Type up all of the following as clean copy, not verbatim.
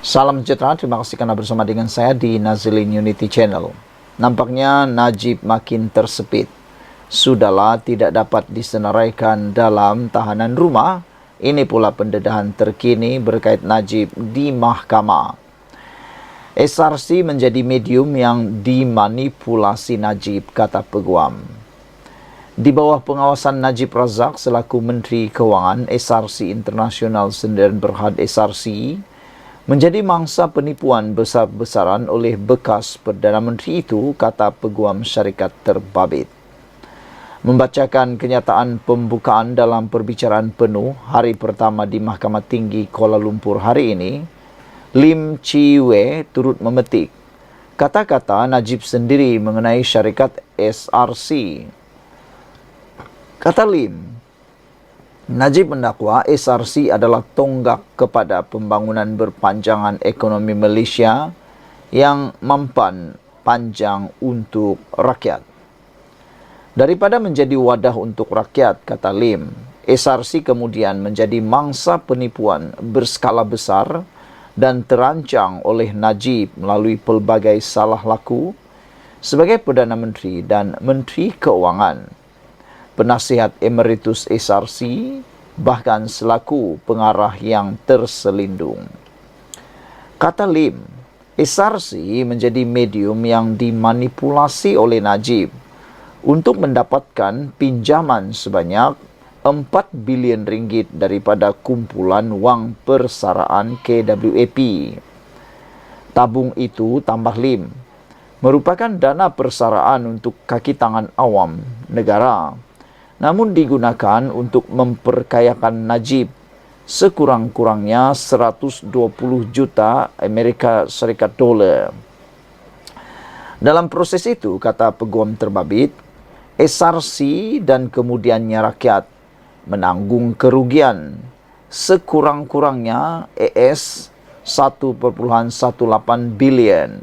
Salam sejahtera, terima kasih karena bersama dengan saya di Nazilin Unity Channel. Nampaknya Najib makin tersepit. Sudahlah tidak dapat disenaraikan dalam tahanan rumah. Ini pula pendedahan terkini berkait Najib di mahkamah. SRC menjadi medium yang dimanipulasi Najib, kata peguam. Di bawah pengawasan Najib Razak selaku Menteri Keuangan, SRC International Sdn Bhd SRC menjadi mangsa penipuan besar-besaran oleh bekas Perdana Menteri itu, kata peguam syarikat terbabit. Membacakan kenyataan pembukaan dalam perbicaraan penuh hari pertama di Mahkamah Tinggi Kuala Lumpur hari ini, Lim Chi Wei turut memetik kata-kata Najib sendiri mengenai syarikat SRC. Kata Lim, Najib mendakwa SRC adalah tonggak kepada pembangunan berpanjangan ekonomi Malaysia yang mampan panjang untuk rakyat. Daripada menjadi wadah untuk rakyat, kata Lim, SRC kemudian menjadi mangsa penipuan berskala besar dan terancang oleh Najib melalui pelbagai salah laku sebagai Perdana Menteri dan Menteri Keuangan, penasihat emeritus SRC, bahkan selaku pengarah yang terselindung. Kata Lim, SRC menjadi medium yang dimanipulasi oleh Najib untuk mendapatkan pinjaman sebanyak 4 bilion ringgit daripada kumpulan wang persaraan KWAP. Tabung itu, tambah Lim, merupakan dana persaraan untuk kaki tangan awam negara, namun digunakan untuk memperkayakan Najib sekurang-kurangnya 120 juta Amerika Serikat dolar. Dalam proses itu, kata peguam terbabit, SRC dan kemudiannya rakyat menanggung kerugian sekurang-kurangnya AS 1,18 bilion.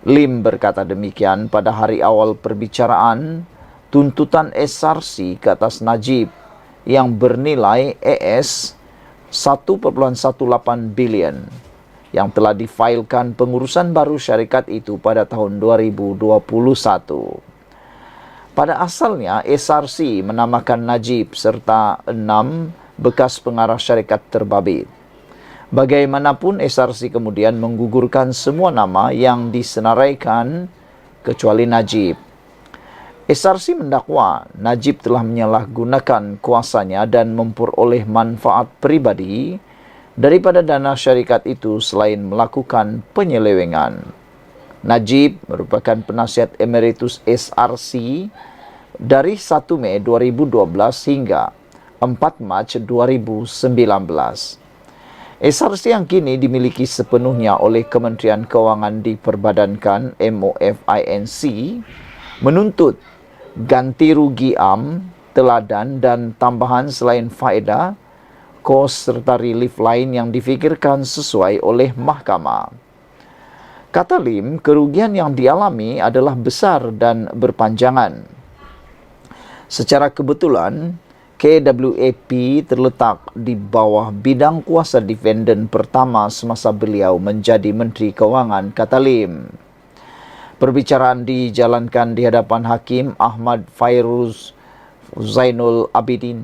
Lim berkata demikian pada hari awal perbicaraan tuntutan SRC ke atas Najib yang bernilai AS 1,18 bilion yang telah difailkan pengurusan baru syarikat itu pada tahun 2021. Pada asalnya, SRC menamakan Najib serta 6 bekas pengarah syarikat terbabit. Bagaimanapun, SRC kemudian menggugurkan semua nama yang disenaraikan kecuali Najib. SRC mendakwa Najib telah menyalahgunakan kuasanya dan memperoleh manfaat pribadi daripada dana syarikat itu selain melakukan penyelewengan. Najib merupakan penasihat emeritus SRC dari 1 Mei 2012 hingga 4 Mac 2019. SRC yang kini dimiliki sepenuhnya oleh Kementerian Keuangan diperbadankan MOFINC menuntut ganti rugi teladan dan tambahan selain faedah, kos serta relief lain yang difikirkan sesuai oleh mahkamah. Kata Lim, kerugian yang dialami adalah besar dan berpanjangan. Secara kebetulan, KWAP terletak di bawah bidang kuasa defendant pertama semasa beliau menjadi Menteri Keuangan, kata Lim. Perbicaraan dijalankan di hadapan Hakim Ahmad Fairuz Zainul Abidin.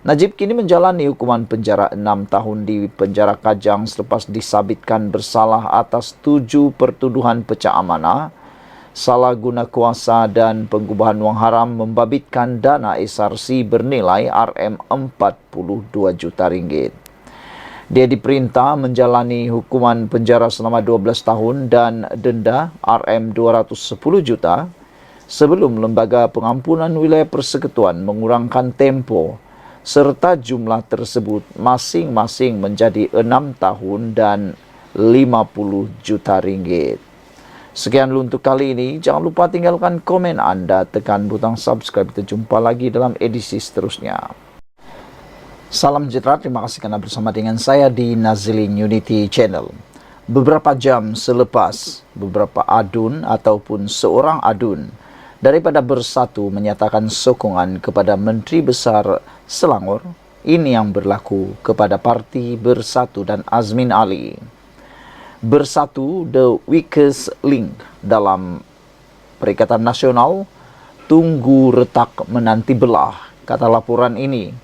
Najib kini menjalani hukuman penjara 6 tahun di penjara Kajang selepas disabitkan bersalah atas 7 pertuduhan pecah amanah, salah guna kuasa dan pengubahan wang haram membabitkan dana SRC bernilai RM42 juta ringgit. Dia diperintah menjalani hukuman penjara selama 12 tahun dan denda RM210 juta sebelum Lembaga Pengampunan Wilayah Persekutuan mengurangkan tempo serta jumlah tersebut masing-masing menjadi 6 tahun dan 50 juta ringgit. Sekian dulu untuk kali ini. Jangan lupa tinggalkan komen Anda, tekan butang subscribe. Kita jumpa lagi dalam edisi seterusnya. Salam sejahtera, terima kasih karena bersama dengan saya di Nazilin Unity Channel. Beberapa jam selepas beberapa adun ataupun seorang adun daripada Bersatu menyatakan sokongan kepada Menteri Besar Selangor, ini yang berlaku kepada Parti Bersatu dan Azmin Ali. Bersatu the weakest link dalam Perikatan Nasional, tunggu retak menanti belah, kata laporan ini.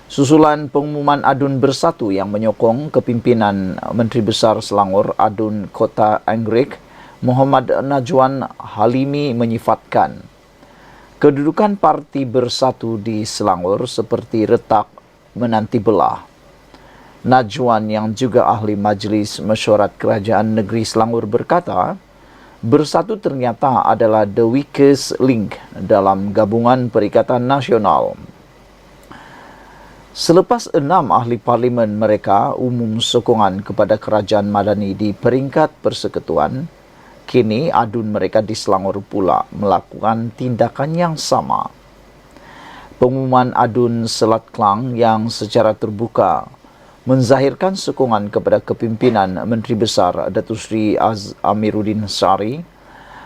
Susulan pengumuman Adun Bersatu yang menyokong kepimpinan Menteri Besar Selangor Adun Kota Anggrek, Muhammad Najwan Halimi menyifatkan kedudukan Parti Bersatu di Selangor seperti retak menanti belah. Najwan yang juga ahli Majlis Mesyuarat Kerajaan Negeri Selangor berkata, Bersatu ternyata adalah the weakest link dalam gabungan Perikatan Nasional. Selepas 6 ahli parlimen mereka umum sokongan kepada Kerajaan Madani di peringkat persekutuan, kini adun mereka di Selangor pula melakukan tindakan yang sama. Pengumuman adun Selat Klang yang secara terbuka menzahirkan sokongan kepada kepimpinan Menteri Besar Datuk Seri Amiruddin Syari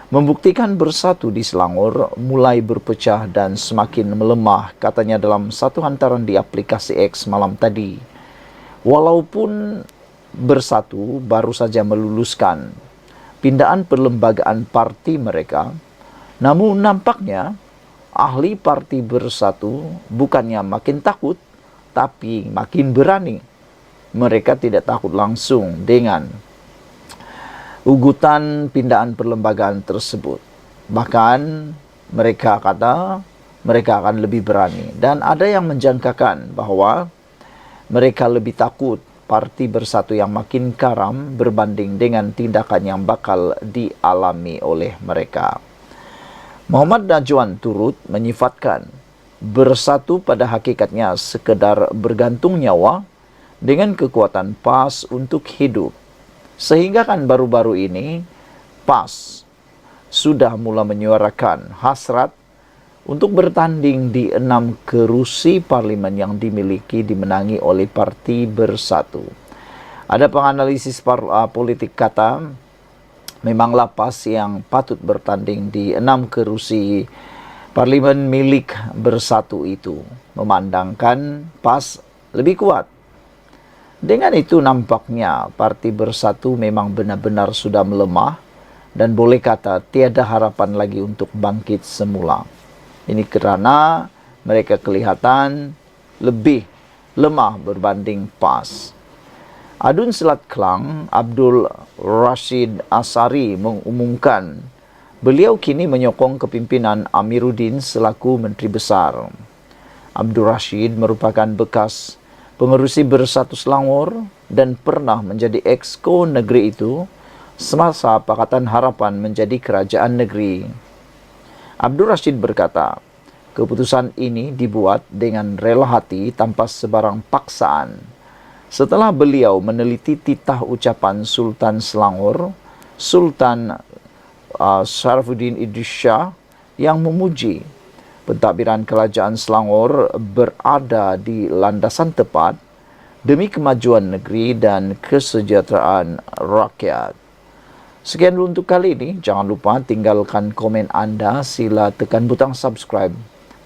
membuktikan Bersatu di Selangor mulai berpecah dan semakin melemah, katanya dalam satu hantaran di aplikasi X malam tadi. Walaupun Bersatu baru saja meluluskan pindaan perlembagaan parti mereka, namun nampaknya ahli Parti Bersatu bukannya makin takut, tapi makin berani. Mereka tidak takut langsung dengan ugutan pindaan perlembagaan tersebut. Bahkan mereka kata mereka akan lebih berani. Dan ada yang menjangkakan bahwa mereka lebih takut Parti Bersatu yang makin karam berbanding dengan tindakan yang bakal dialami oleh mereka. Muhammad Najwan turut menyifatkan Bersatu pada hakikatnya sekedar bergantung nyawa dengan kekuatan PAS untuk hidup. Sehingga kan baru-baru ini PAS sudah mulai menyuarakan hasrat untuk bertanding di 6 kerusi parlimen yang dimenangi oleh Parti Bersatu. Ada penganalisis politik kata, memanglah PAS yang patut bertanding di 6 kerusi parlimen milik Bersatu itu, memandangkan PAS lebih kuat. Dengan itu nampaknya Parti Bersatu memang benar-benar sudah melemah dan boleh kata tiada harapan lagi untuk bangkit semula. Ini kerana mereka kelihatan lebih lemah berbanding PAS. Adun Selat Klang Abdul Rashid Asari mengumumkan beliau kini menyokong kepimpinan Amiruddin selaku Menteri Besar. Abdul Rashid merupakan bekas pengerusi Bersatu Selangor dan pernah menjadi exco negeri itu semasa Pakatan Harapan menjadi kerajaan negeri. Abdul Rashid berkata, keputusan ini dibuat dengan rela hati tanpa sebarang paksaan. Setelah beliau meneliti titah ucapan Sultan Selangor, Sultan Syarafuddin Idris Shah yang memuji pentadbiran kerajaan Selangor berada di landasan tepat demi kemajuan negeri dan kesejahteraan rakyat. Sekian dulu untuk kali ini. Jangan lupa tinggalkan komen anda. Sila tekan butang subscribe.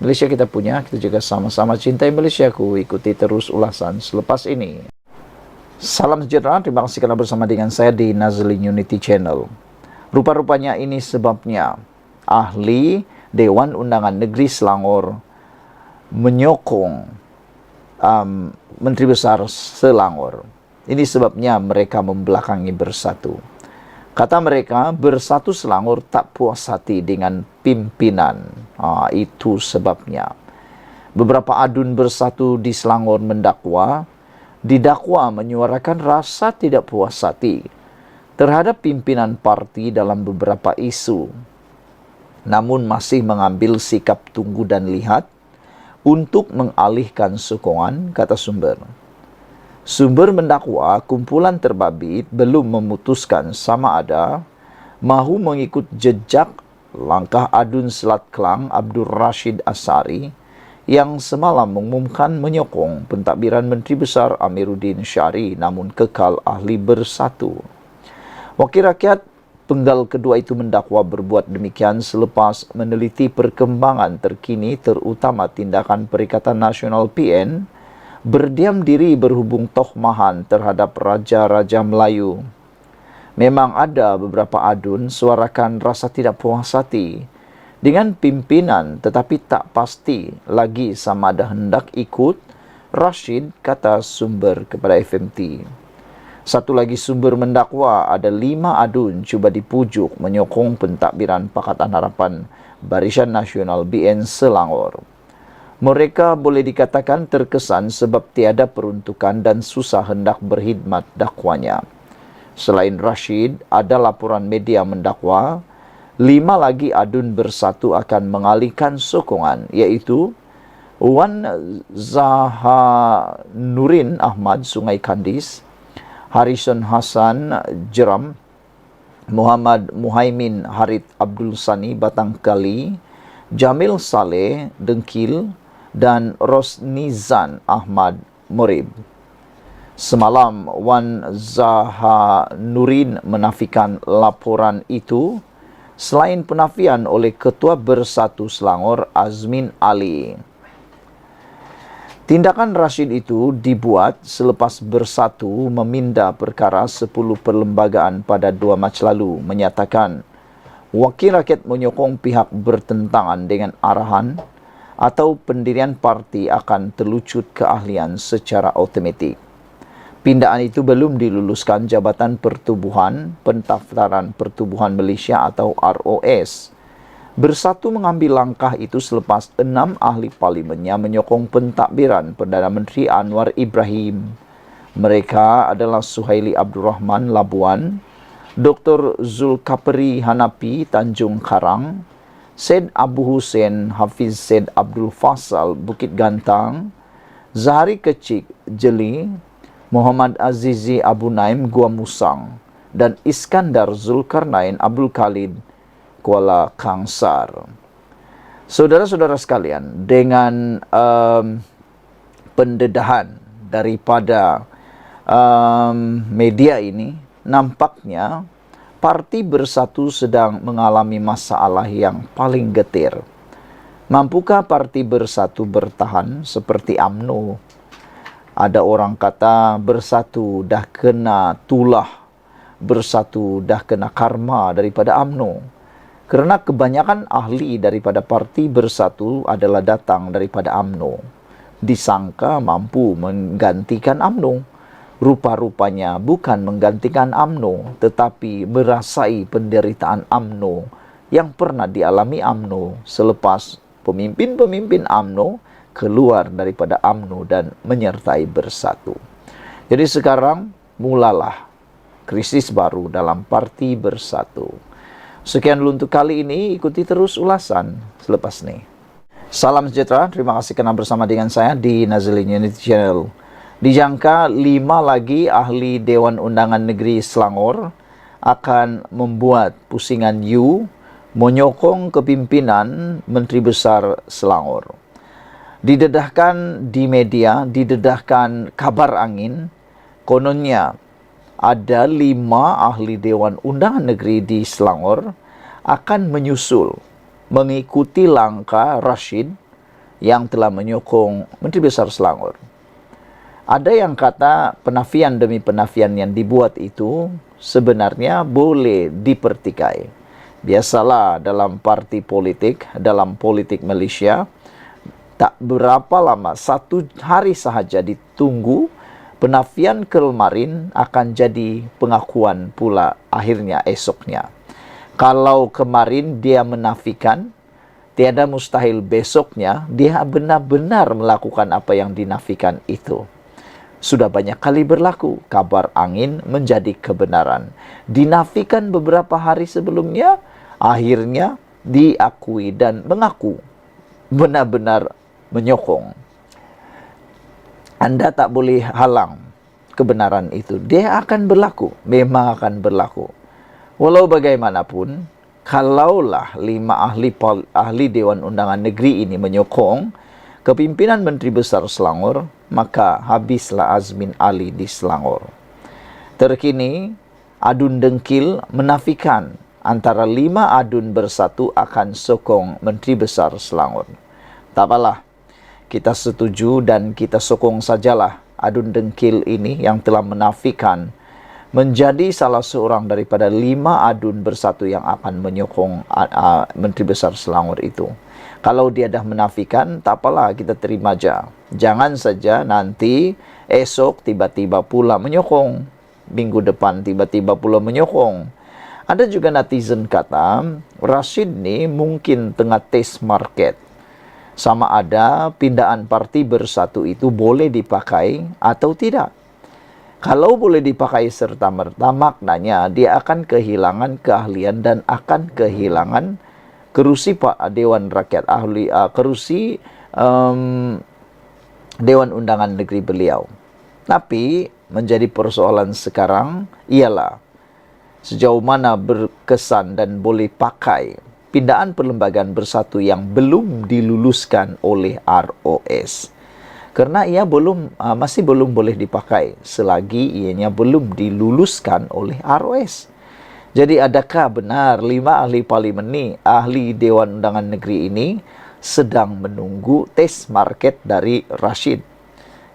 Malaysia kita punya, kita juga sama-sama cintai Malaysiaku. Ikuti terus ulasan selepas ini. Salam sejahtera. Terima kasih kerana bersama dengan saya di Nazlin Unity Channel. Rupa-rupanya ini sebabnya ahli Dewan Undangan Negeri Selangor menyokong Menteri Besar Selangor. Ini sebabnya mereka membelakangi Bersatu. Kata mereka, Bersatu Selangor tak puas hati dengan pimpinan. Itu sebabnya. Beberapa adun Bersatu di Selangor didakwa menyuarakan rasa tidak puas hati terhadap pimpinan parti dalam beberapa isu, namun masih mengambil sikap tunggu dan lihat untuk mengalihkan sokongan, kata sumber. Sumber mendakwa kumpulan terbabit belum memutuskan sama ada mahu mengikut jejak langkah adun Selat Klang Abdul Rashid Asari yang semalam mengumumkan menyokong pentadbiran Menteri Besar Amiruddin Syari namun kekal ahli Bersatu. Wakil rakyat penggal kedua itu mendakwa berbuat demikian selepas meneliti perkembangan terkini terutama tindakan Perikatan Nasional PN berdiam diri berhubung tohmahan terhadap Raja-Raja Melayu. Memang ada beberapa adun suarakan rasa tidak puas hati dengan pimpinan, tetapi tak pasti lagi sama ada hendak ikut Rashid, kata sumber kepada FMT. Satu lagi sumber mendakwa ada 5 adun cuba dipujuk menyokong pentadbiran Pakatan Harapan Barisan Nasional BN Selangor. Mereka boleh dikatakan terkesan sebab tiada peruntukan dan susah hendak berkhidmat dakwanya. Selain Rashid, ada laporan media mendakwa 5 lagi adun bersatu akan mengalihkan sokongan, iaitu Wan Zahanurin Ahmad Sungai Kandis, Harrison Hassan Jeram, Muhammad Muhaimin Harith Abdul Sani Batangkali, Jamil Saleh Dengkil, dan Rosnizan Ahmad Morib. Semalam, Wan Zahanurin menafikan laporan itu selain penafian oleh Ketua Bersatu Selangor Azmin Ali. Tindakan Rashid itu dibuat selepas Bersatu meminda perkara 10 perlembagaan pada 2 Mac lalu, menyatakan wakil rakyat menyokong pihak bertentangan dengan arahan atau pendirian parti akan terlucut keahlian secara automatik. Pindaan itu belum diluluskan Jabatan Pertubuhan Pendaftaran Pertubuhan Malaysia atau ROS. Bersatu mengambil langkah itu selepas 6 ahli parlimennya menyokong pentadbiran Perdana Menteri Anwar Ibrahim. Mereka adalah Suhaili Abdul Rahman Labuan, Dr. Zulkapri Hanapi Tanjung Karang, Syed Abu Hussein Hafiz Syed Abdul Fasal Bukit Gantang, Zahari Kecik Jeli, Muhammad Azizi Abu Naim Gua Musang, dan Iskandar Zulkarnain Abdul Khalid Kuala Kangsar. Saudara-saudara sekalian, dengan pendedahan daripada media ini, nampaknya Parti Bersatu sedang mengalami masalah yang paling getir. Mampukah Parti Bersatu bertahan seperti UMNO? Ada orang kata Bersatu dah kena tulah, Bersatu dah kena karma daripada UMNO. Kerana kebanyakan ahli daripada Parti Bersatu adalah datang daripada UMNO. Disangka mampu menggantikan UMNO. Rupa-rupanya bukan menggantikan UMNO, tetapi merasai penderitaan UMNO yang pernah dialami UMNO selepas pemimpin-pemimpin UMNO keluar daripada UMNO dan menyertai Bersatu. Jadi sekarang mulalah krisis baru dalam Parti Bersatu. Sekian dulu untuk kali ini, ikuti terus ulasan selepas ini. Salam sejahtera, terima kasih kerana bersama dengan saya di Nazilin Unity Channel. Dijangka 5 lagi ahli Dewan Undangan Negeri Selangor akan membuat pusingan U menyokong kepimpinan Menteri Besar Selangor. Didedahkan di media, didedahkan kabar angin, kononnya ada 5 ahli Dewan Undangan Negeri di Selangor akan menyusul mengikuti langkah Rashid yang telah menyokong Menteri Besar Selangor. Ada yang kata penafian demi penafian yang dibuat itu sebenarnya boleh dipertikai. Biasalah dalam parti politik, dalam politik Malaysia, tak berapa lama, 1 hari sahaja ditunggu, penafian kemarin akan jadi pengakuan pula akhirnya esoknya. Kalau kemarin dia menafikan, tiada mustahil besoknya dia benar-benar melakukan apa yang dinafikan itu. Sudah banyak kali berlaku, kabar angin menjadi kebenaran. Dinafikan beberapa hari sebelumnya, akhirnya diakui dan mengaku benar-benar menyokong. Anda tak boleh halang kebenaran itu. Dia akan berlaku. Memang akan berlaku. Walau bagaimanapun, kalaulah 5 ahli Dewan Undangan Negeri ini menyokong kepimpinan Menteri Besar Selangor, maka habislah Azmin Ali di Selangor. Terkini, adun dengkil menafikan antara 5 adun bersatu akan sokong Menteri Besar Selangor. Tak apalah. Kita setuju dan kita sokong sajalah adun dengkil ini yang telah menafikan menjadi salah seorang daripada 5 adun bersatu yang akan menyokong Menteri Besar Selangor itu. Kalau dia dah menafikan, tak apalah, kita terima aja. Jangan saja nanti esok tiba-tiba pula menyokong. Minggu depan tiba-tiba pula menyokong. Ada juga netizen kata, Rashid ni mungkin tengah test market. Sama ada pindaan parti bersatu itu boleh dipakai atau tidak. Kalau boleh dipakai serta-merta, maknanya dia akan kehilangan keahlian dan akan kehilangan kerusi Pak Dewan Rakyat Ahli, kerusi Dewan Undangan Negeri beliau. Tapi menjadi persoalan sekarang ialah sejauh mana berkesan dan boleh pakai pindaan perlembagaan bersatu yang belum diluluskan oleh ROS. Karena ia masih belum boleh dipakai selagi ianya belum diluluskan oleh ROS. Jadi adakah benar 5 ahli parlimen ni, ahli Dewan Undangan Negeri ini sedang menunggu test market dari Rashid?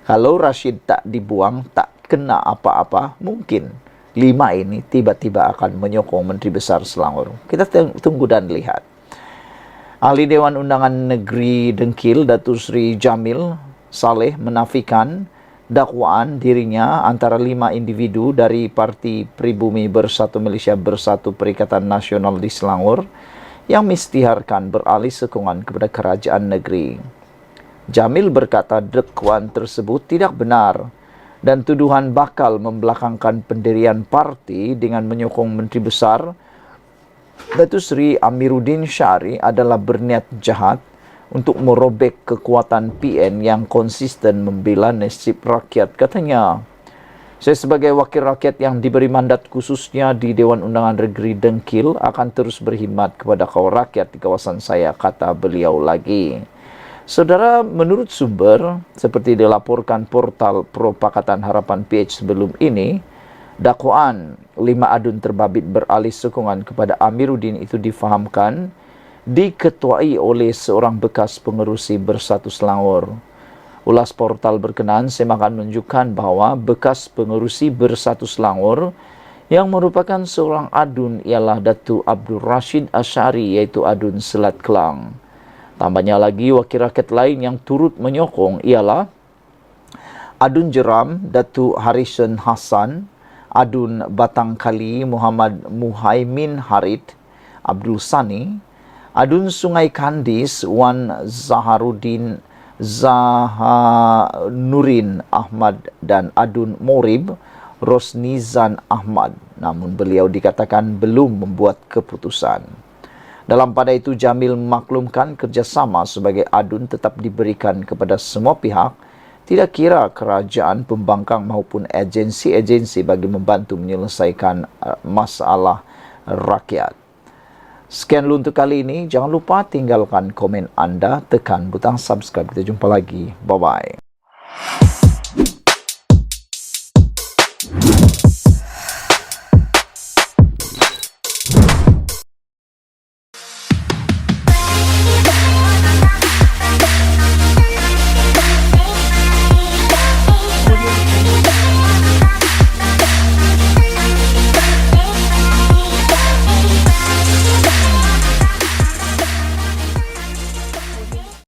Kalau Rashid tak dibuang, tak kena apa-apa, mungkin 5 ini tiba-tiba akan menyokong Menteri Besar Selangor. Kita tunggu dan lihat. Ahli Dewan Undangan Negeri Dengkil, Datuk Seri Jamil Saleh menafikan dakwaan dirinya antara 5 individu dari Parti Pribumi Bersatu Malaysia Bersatu Perikatan Nasional di Selangor yang mengisytiharkan beralih sokongan kepada kerajaan negeri. Jamil berkata dakwaan tersebut tidak benar dan tuduhan bakal membelakangkan pendirian parti dengan menyokong Menteri Besar Datuk Seri Amiruddin Syari adalah berniat jahat untuk merobek kekuatan PN yang konsisten membela nasib rakyat, katanya. Saya sebagai wakil rakyat yang diberi mandat khususnya di Dewan Undangan Negeri Dengkil akan terus berkhidmat kepada kaum rakyat di kawasan saya, kata beliau lagi. Saudara, menurut sumber, seperti dilaporkan portal Pro Pakatan Harapan PH sebelum ini, dakwaan 5 adun terbabit beralih sokongan kepada Amiruddin itu difahamkan diketuai oleh seorang bekas pengerusi Bersatu Selangor. Ulas portal berkenaan semakan menunjukkan bahawa bekas pengerusi Bersatu Selangor yang merupakan seorang adun ialah Datuk Abdul Rashid Ashari, iaitu adun Selat Kelang. Tambahnya lagi, wakil rakyat lain yang turut menyokong ialah adun Jeram Datuk Harrison Hassan, adun Batang Kali Muhammad Muhaimin Harid Abdul Sani, adun Sungai Kandis Wan Zaharuddin Zahanurin Ahmad dan adun Morib Rosnizan Ahmad. Namun beliau dikatakan belum membuat keputusan. Dalam pada itu, Jamil memaklumkan kerjasama sebagai adun tetap diberikan kepada semua pihak, tidak kira kerajaan, pembangkang maupun agensi-agensi bagi membantu menyelesaikan masalah rakyat. Sekian dulu untuk kali ini. Jangan lupa tinggalkan komen anda, tekan butang subscribe. Kita jumpa lagi. Bye-bye.